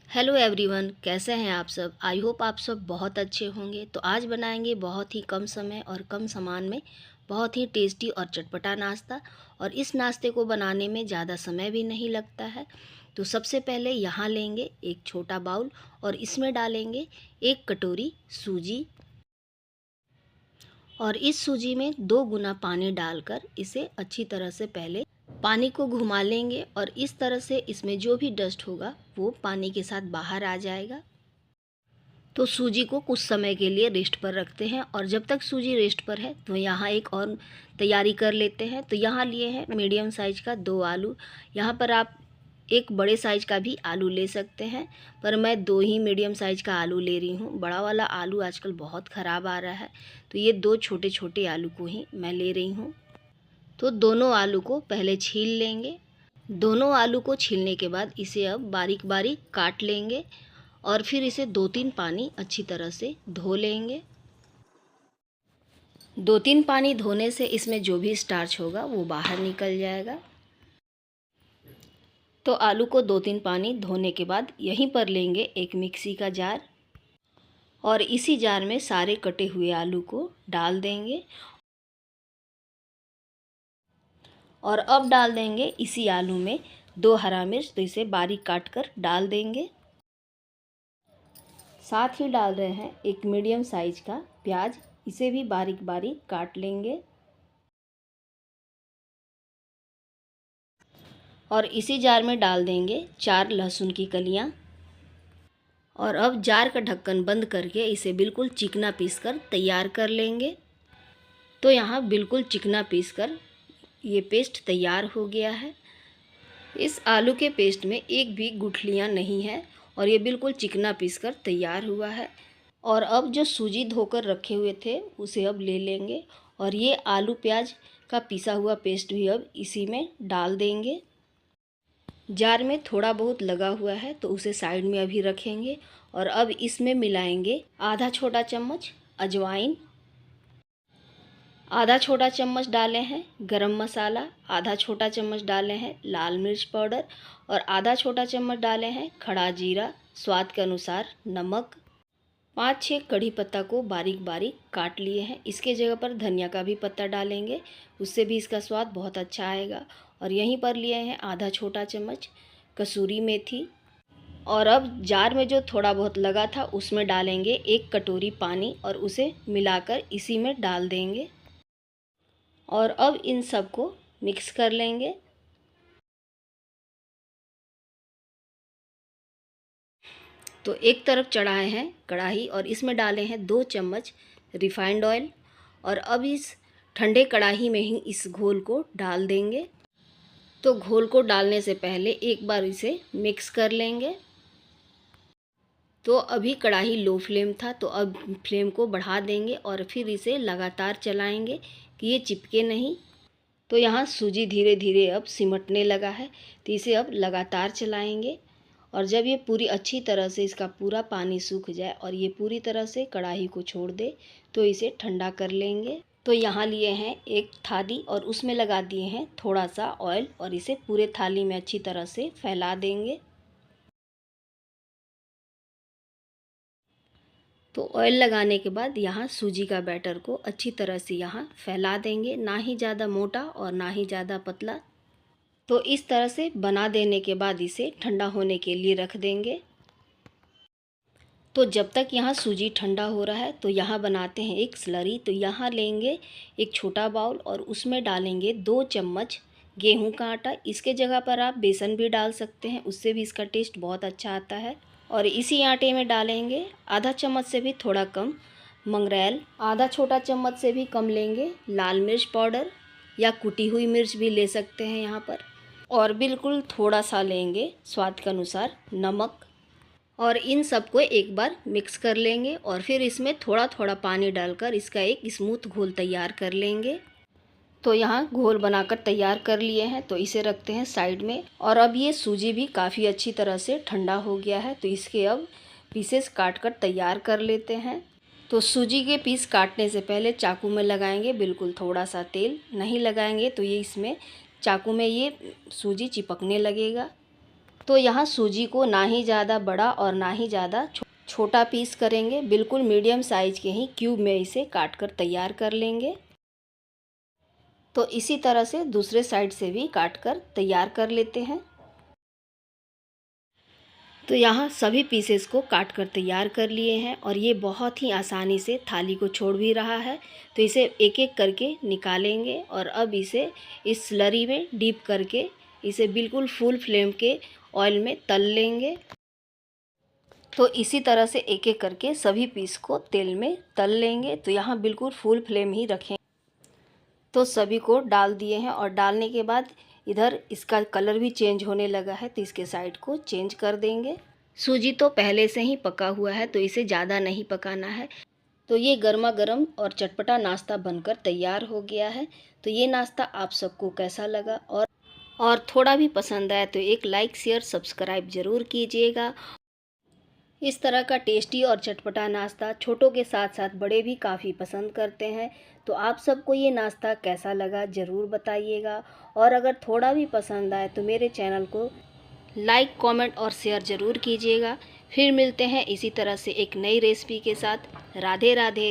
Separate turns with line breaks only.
Hello everyone, कैसे हैं आप सब। आई होप आप सब बहुत अच्छे होंगे। तो आज बनाएंगे बहुत ही कम समय और कम सामान में बहुत ही टेस्टी और चटपटा नाश्ता। और इस नाश्ते को बनाने में ज़्यादा समय भी नहीं लगता है। तो सबसे पहले यहाँ लेंगे एक छोटा बाउल और इसमें डालेंगे 1 कटोरी सूजी। और इस सूजी में 2 गुना पानी डालकर इसे अच्छी तरह से पहले पानी को घुमा लेंगे और इस तरह से इसमें जो भी डस्ट होगा वो पानी के साथ बाहर आ जाएगा। तो सूजी को कुछ समय के लिए रेस्ट पर रखते हैं और जब तक सूजी रेस्ट पर है तो यहाँ एक और तैयारी कर लेते हैं। तो यहाँ लिए हैं मीडियम साइज का 2 आलू। यहाँ पर आप एक बड़े साइज का भी आलू ले सकते हैं, पर मैं 2 ही मीडियम साइज का आलू ले रही हूँ। बड़ा वाला आलू आजकल बहुत ख़राब आ रहा है, तो ये 2 छोटे छोटे आलू को ही मैं ले रही हूँ। तो दोनों आलू को पहले छील लेंगे। दोनों आलू को छीलने के बाद इसे अब बारीक बारीक काट लेंगे और फिर इसे 2-3 पानी अच्छी तरह से धो लेंगे। 2-3 पानी धोने से इसमें जो भी स्टार्च होगा वो बाहर निकल जाएगा। तो आलू को 2-3 पानी धोने के बाद यहीं पर लेंगे एक मिक्सी का जार और इसी जार में सारे कटे हुए आलू को डाल देंगे। और अब डाल देंगे इसी आलू में 2 हरा मिर्च, तो इसे बारीक काट कर डाल देंगे। साथ ही डाल रहे हैं एक मीडियम साइज का प्याज, इसे भी बारीक बारीक काट लेंगे। और इसी जार में डाल देंगे 4 लहसुन की कलियां। और अब जार का ढक्कन बंद करके इसे बिल्कुल चिकना पीसकर तैयार कर लेंगे। तो यहाँ बिल्कुल चिकना पीसकर ये पेस्ट तैयार हो गया है। इस आलू के पेस्ट में एक भी गुठलियाँ नहीं है और ये बिल्कुल चिकना पीसकर तैयार हुआ है। और अब जो सूजी धोकर रखे हुए थे उसे अब ले लेंगे और ये आलू प्याज का पिसा हुआ पेस्ट भी अब इसी में डाल देंगे। जार में थोड़ा बहुत लगा हुआ है तो उसे साइड में अभी रखेंगे। और अब इसमें मिलाएंगे आधा छोटा चम्मच अजवाइन, आधा छोटा चम्मच डाले हैं गरम मसाला, आधा छोटा चम्मच डाले हैं लाल मिर्च पाउडर और आधा छोटा चम्मच डाले हैं खड़ा जीरा, स्वाद के अनुसार नमक। 5-6 कड़ी पत्ता को बारीक बारीक काट लिए हैं। इसके जगह पर धनिया का भी पत्ता डालेंगे, उससे भी इसका स्वाद बहुत अच्छा आएगा। और यहीं पर लिए हैं आधा छोटा चम्मच कसूरी मेथी। और अब जार में जो थोड़ा बहुत लगा था उसमें डालेंगे 1 कटोरी पानी और उसे मिलाकर इसी में डाल देंगे। और अब इन सब को मिक्स कर लेंगे। तो एक तरफ चढ़ाए हैं कढ़ाई और इसमें डाले हैं 2 चम्मच रिफाइंड ऑयल। और अब इस ठंडे कढ़ाई में ही इस घोल को डाल देंगे। तो घोल को डालने से पहले एक बार इसे मिक्स कर लेंगे। तो अभी कढ़ाई लो फ्लेम था, तो अब फ्लेम को बढ़ा देंगे और फिर इसे लगातार चलाएंगे कि ये चिपके नहीं। तो यहाँ सूजी धीरे धीरे अब सिमटने लगा है, तो इसे अब लगातार चलाएंगे। और जब ये पूरी अच्छी तरह से इसका पूरा पानी सूख जाए और ये पूरी तरह से कढ़ाई को छोड़ दे तो इसे ठंडा कर लेंगे। तो यहाँ लिए हैं एक थाली और उसमें लगा दिए हैं थोड़ा सा ऑयल और इसे पूरे थाली में अच्छी तरह से फैला देंगे। तो ऑयल लगाने के बाद यहाँ सूजी का बैटर को अच्छी तरह से यहाँ फैला देंगे, ना ही ज़्यादा मोटा और ना ही ज़्यादा पतला। तो इस तरह से बना देने के बाद इसे ठंडा होने के लिए रख देंगे। तो जब तक यहाँ सूजी ठंडा हो रहा है तो यहाँ बनाते हैं एक स्लरी। तो यहाँ लेंगे एक छोटा बाउल और उसमें डालेंगे 2 चम्मच गेहूं का आटा। इसके जगह पर आप बेसन भी डाल सकते हैं, उससे भी इसका टेस्ट बहुत अच्छा आता है। और इसी आटे में डालेंगे आधा चम्मच से भी थोड़ा कम मंगरेल, आधा छोटा चम्मच से भी कम लेंगे लाल मिर्च पाउडर या कुटी हुई मिर्च भी ले सकते हैं यहाँ पर। और बिल्कुल थोड़ा सा लेंगे स्वाद के अनुसार नमक। और इन सबको एक बार मिक्स कर लेंगे और फिर इसमें थोड़ा थोड़ा पानी डालकर इसका एक स्मूथ घोल तैयार कर लेंगे। तो यहाँ घोल बनाकर तैयार कर लिए हैं, तो इसे रखते हैं साइड में। और अब ये सूजी भी काफ़ी अच्छी तरह से ठंडा हो गया है, तो इसके अब पीसेस काट कर तैयार कर लेते हैं। तो सूजी के पीस काटने से पहले चाकू में लगाएंगे बिल्कुल थोड़ा सा तेल, नहीं लगाएंगे तो ये इसमें चाकू में ये सूजी चिपकने लगेगा। तो यहाँ सूजी को ना ही ज़्यादा बड़ा और ना ही ज़्यादा छोटा पीस करेंगे, बिल्कुल मीडियम साइज़ के ही क्यूब में इसे काट कर तैयार कर लेंगे। तो इसी तरह से दूसरे साइड से भी काट कर तैयार कर लेते हैं। तो यहाँ सभी पीसेस को काट कर तैयार कर लिए हैं और ये बहुत ही आसानी से थाली को छोड़ भी रहा है। तो इसे एक एक करके निकालेंगे और अब इसे इस स्लरी में डीप करके इसे बिल्कुल फुल फ्लेम के ऑयल में तल लेंगे। तो इसी तरह से एक एक करके सभी पीस को तेल में तल लेंगे। तो यहाँ बिल्कुल फुल फ्लेम ही रखें। तो सभी को डाल दिए हैं और डालने के बाद इधर इसका कलर भी चेंज होने लगा है, तो इसके साइड को चेंज कर देंगे। सूजी तो पहले से ही पका हुआ है, तो इसे ज़्यादा नहीं पकाना है। तो ये गर्मा गर्म और चटपटा नाश्ता बनकर तैयार हो गया है। तो ये नाश्ता आप सबको कैसा लगा और थोड़ा भी पसंद आया तो एक लाइक शेयर सब्सक्राइब ज़रूर कीजिएगा। इस तरह का टेस्टी और चटपटा नाश्ता छोटों के साथ साथ बड़े भी काफ़ी पसंद करते हैं। तो आप सबको ये नाश्ता कैसा लगा ज़रूर बताइएगा और अगर थोड़ा भी पसंद आए तो मेरे चैनल को लाइक, कमेंट और शेयर ज़रूर कीजिएगा। फिर मिलते हैं इसी तरह से एक नई रेसिपी के साथ। राधे राधे।